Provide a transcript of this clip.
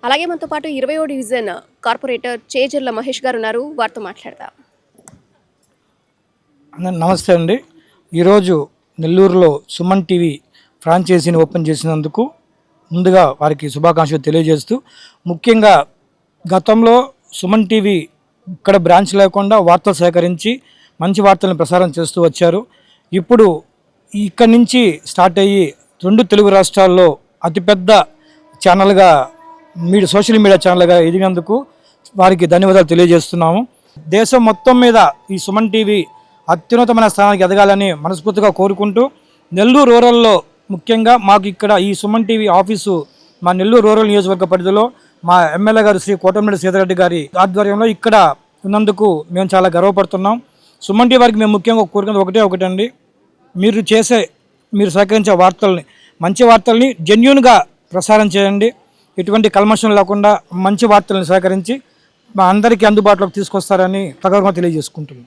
అలాగే మనతో పాటు 20వ డివిజన్ కార్పొరేటర్ చేజర్ల మహేష్ గారు ఉన్నారు. వారితో మాట్లాడదాం. నమస్తే అండి. ఈరోజు నెల్లూరులో సుమన్ టీవీ ఫ్రాంచైజీని ఓపెన్ చేసినందుకు ముందుగా వారికి శుభాకాంక్షలు తెలియజేస్తూ, ముఖ్యంగా గతంలో సుమన్ టీవీ ఇక్కడ బ్రాంచ్ లేకుండా వార్తలు సేకరించి మంచి వార్తలను ప్రసారం చేస్తూ వచ్చారు. ఇప్పుడు ఇక్కడి నుంచి స్టార్ట్ అయ్యి 2 తెలుగు రాష్ట్రాల్లో అతిపెద్ద ఛానల్గా సోషల్ మీడియా ఛానల్గా ఎదిగినందుకు వారికి ధన్యవాదాలు తెలియజేస్తున్నాము. దేశం మొత్తం మీద ఈ సుమన్ టీవీ అత్యున్నతమైన స్థానానికి ఎదగాలని మనస్ఫూర్తిగా కోరుకుంటూ, నెల్లూరు రూరల్లో ముఖ్యంగా మాకు ఇక్కడ ఈ సుమన్ టీవీ ఆఫీసు మా నెల్లూరు రూరల్ నియోజకవర్గ పరిధిలో మా ఎమ్మెల్యే గారు శ్రీ కోటమిరెడ్డి సీతారెడ్డి గారి ఆధ్వర్యంలో ఇక్కడ ఉన్నందుకు మేము చాలా గర్వపడుతున్నాం. సుమన్ టీవీ వారికి మేము ముఖ్యంగా కోరుకునేది ఒకటండి, మీరు సేకరించే వార్తల్ని, మంచి వార్తల్ని జెన్యూన్గా ప్రసారం చేయండి. ఎటువంటి కల్మషం లేకుండా మంచి వార్తలను సేకరించి మా అందరికీ అందుబాటులోకి తీసుకొస్తారని తగరుగా తెలియజేసుకుంటున్నాం.